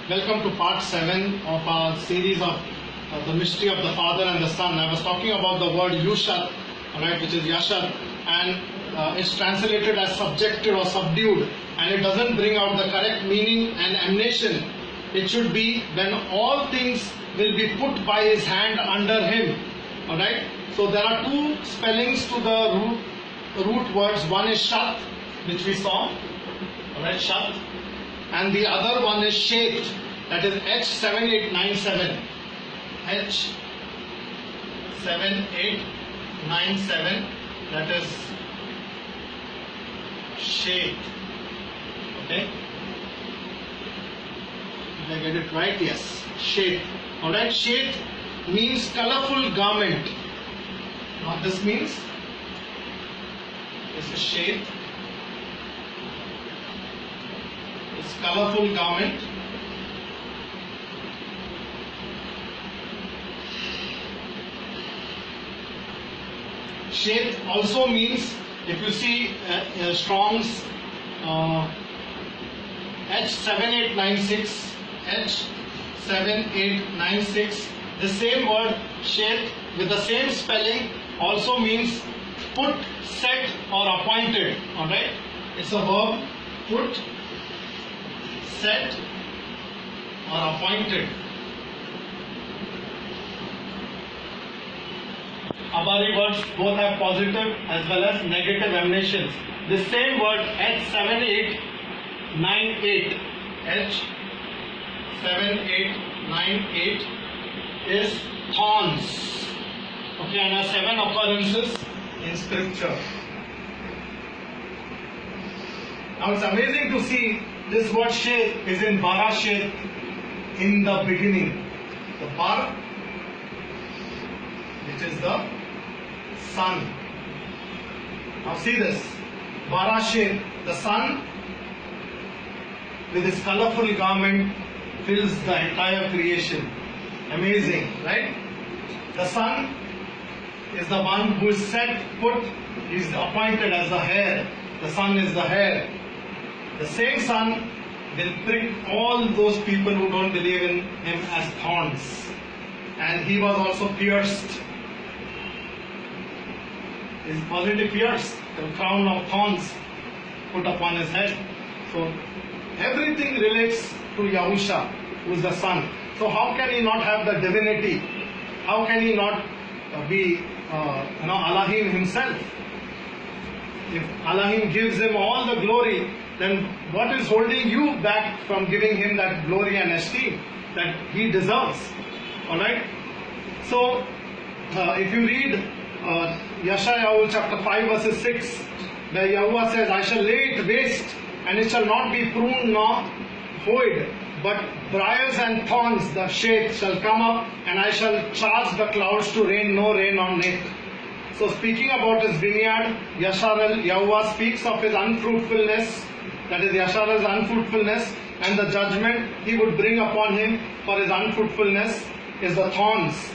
Welcome to part 7 of our series of the mystery of the Father and the Son. I was talking about the word Yushar, right, which is Yashar, and it's translated as subjected or subdued, and it doesn't bring out the correct meaning and emanation. It should be when all things will be put by his hand under him. Alright? So there are two spellings to the root words. One is Shat, which we saw. Alright, Shat. And the other one is Shet, that is H7897. H7897, that is Shet. Okay? Did I get it right? Yes. Shet. Alright, Shet means colorful garment. What this means? This is Shet. It's colorful garment. Shet also means, if you see Strong's H7896, H7896, the same word Shet with the same spelling also means put, set or appointed. Alright? It's a verb, put, set or appointed. Abari words both have positive as well as negative emanations. The same word H7898, H7898 is thorns. Okay, and has 7 occurrences in scripture. Now it's amazing to see this word Shet is in Bara Shet, in the beginning. The Bar, which is the sun. Now see this. Bara Shet, the sun with his colorful garment fills the entire creation. Amazing, right? The sun is the one who is set, put, is appointed as the hair. The sun is the hair. The same sun will prick all those people who don't believe in him as thorns. And he was also pierced. He is already pierced. The crown of thorns put upon his head. So everything relates to Yahusha, who is the Son. So how can he not have the divinity? How can he not be Elohim himself? If Elohim gives him all the glory, then what is holding you back from giving him that glory and esteem that he deserves? Alright? So, if you read Yeshayahu chapter 5 verses 6, where Yahuwah says, I shall lay it waste, and it shall not be pruned nor hoed, but briars and thorns, the shade shall come up, and I shall charge the clouds to rain no rain on it. So speaking about his vineyard, Yasharel, Yahuwah speaks of his unfruitfulness, that is Yasharel's unfruitfulness, and the judgment he would bring upon him for his unfruitfulness is the thorns.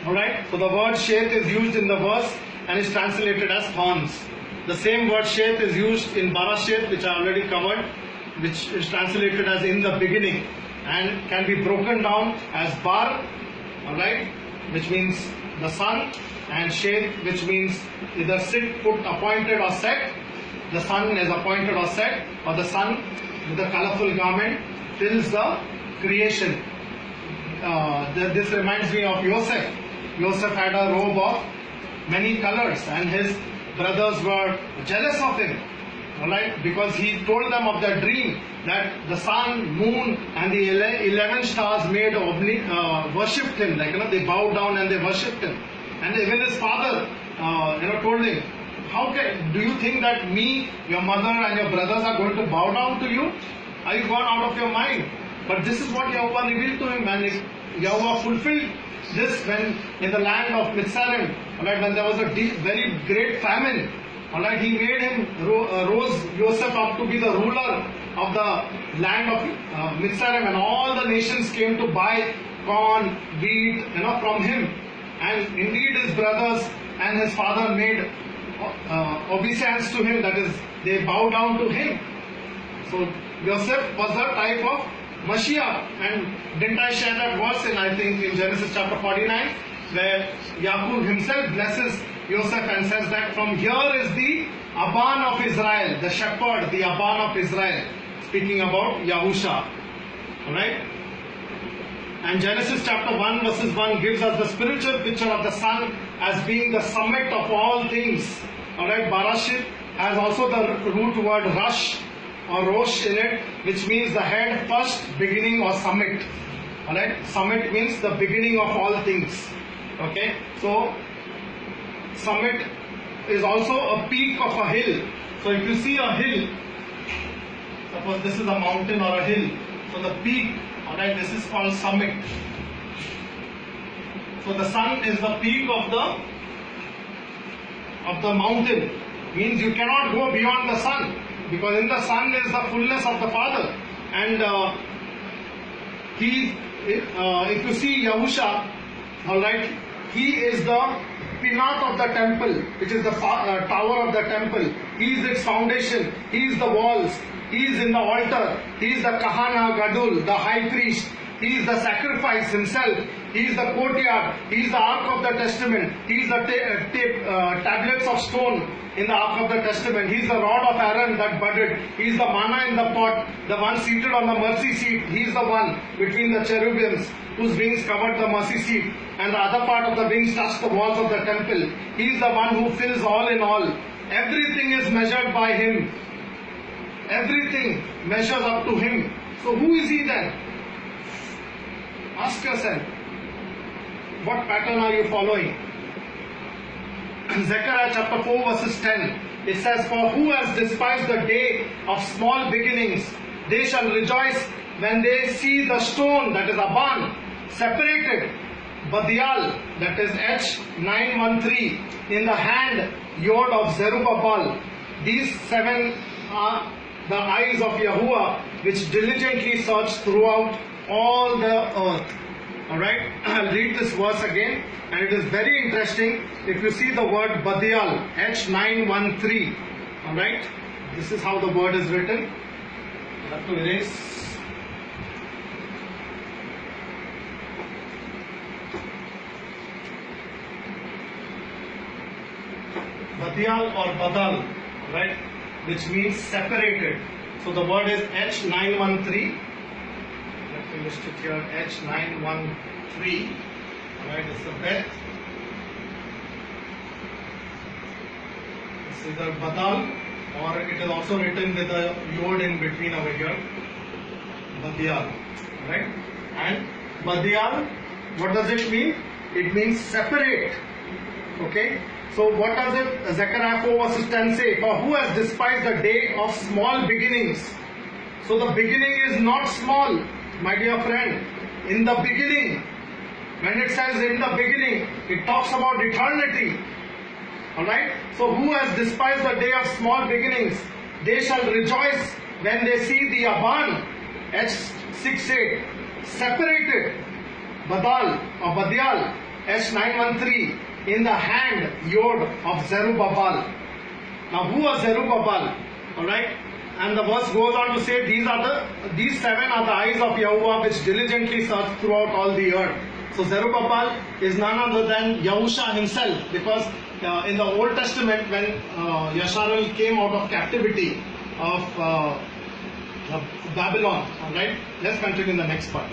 Alright, so the word Shet is used in the verse and is translated as thorns. The same word Shet is used in Barashet, which I already covered, which is translated as in the beginning, and can be broken down as Bar, alright, which means the sun, and Shet, which means either sit, put, appointed or set. The sun is appointed or set, or the sun with a colorful garment fills the creation. This reminds me of Joseph. Joseph had a robe of many colors, and his brothers were jealous of him, alright, because he told them of their dream that the sun, moon, and the 11 stars made worshipped him. They bowed down and they worshipped him. And even his father, told him, do you think that me, your mother, and your brothers are going to bow down to you? Are you gone out of your mind? But this is what Yahuwah revealed to him, and Yahuwah fulfilled this when in the land of Mitzrayim, alright, when there was a very great famine, alright, he made him, rose Joseph up to be the ruler of the land of Mitzrayim, and all the nations came to buy corn, wheat, from him. And indeed his brothers and his father made obeisance to him, that is, they bowed down to him. So Joseph was the type of Mashiach. And didn't I share that verse in, I think, in Genesis chapter 49, where Yaqub himself blesses Joseph and says that from here is the Aban of Israel, the shepherd, the Aban of Israel, speaking about Yahusha. Alright? And Genesis chapter 1 verses 1 gives us the spiritual picture of the sun as being the summit of all things. Alright, Barashit has also the root word Rush or Rosh in it, which means the head, first, beginning or summit. Alright, summit means the beginning of all things. Okay, so summit is also a peak of a hill. So if you see a hill, suppose this is a mountain or a hill, so the peak, alright, this is called summit. So the sun is the peak of the mountain. Means you cannot go beyond the sun, because in the sun is the fullness of the Father. And if you see Yahusha, alright, he is the pinnacle of the temple, which is the tower of the temple. He is its foundation. He is the walls. He is in the altar. He is the Kahana Gadul, the high priest. He is the sacrifice himself. He is the courtyard. He is the ark of the testament. He is the tablets of stone in the ark of the testament. He is the rod of Aaron that budded. He is the manna in the pot, the one seated on the mercy seat. He is the one between the cherubims whose wings covered the mercy seat, and the other part of the wings touched the walls of the temple. He is the one who fills all in all. Everything is measured by him. Everything measures up to him. So who is he then? Ask yourself, what pattern are you following? Zechariah chapter 4 verses 10, it says, for who has despised the day of small beginnings, they shall rejoice when they see the stone, that is Aban, separated, Badial, that is H913, in the hand, Yod of Zerubbabel. These seven are the eyes of Yahuwah, which diligently search throughout all the earth. Alright, I'll read this verse again, and it is very interesting. If you see the word Badial, H913, alright, this is how the word is written. I have to erase. Badial or Badal, right, which means separated. So the word is H913. Let me list it here, H913. Alright, it's the bet. It's either Badal, or it is also written with a yod in between over here. Badial. Right? And Badial, what does it mean? It means separate. Okay? So what does it, Zechariah 4 verses 10 say? For who has despised the day of small beginnings? So the beginning is not small, my dear friend. In the beginning, when it says in the beginning, it talks about eternity. Alright? So who has despised the day of small beginnings? They shall rejoice when they see the Aban, H68, separated, Badal or Badial, H913, in the hand, Yod of Zerubbabel. Now who was Zerubbabel? Alright? And the verse goes on to say, these seven are the eyes of Yahuwah which diligently search throughout all the earth. So Zerubbabel is none other than Yahusha himself, because in the Old Testament, when Yasharel came out of captivity of Babylon, alright? Let's continue in the next part.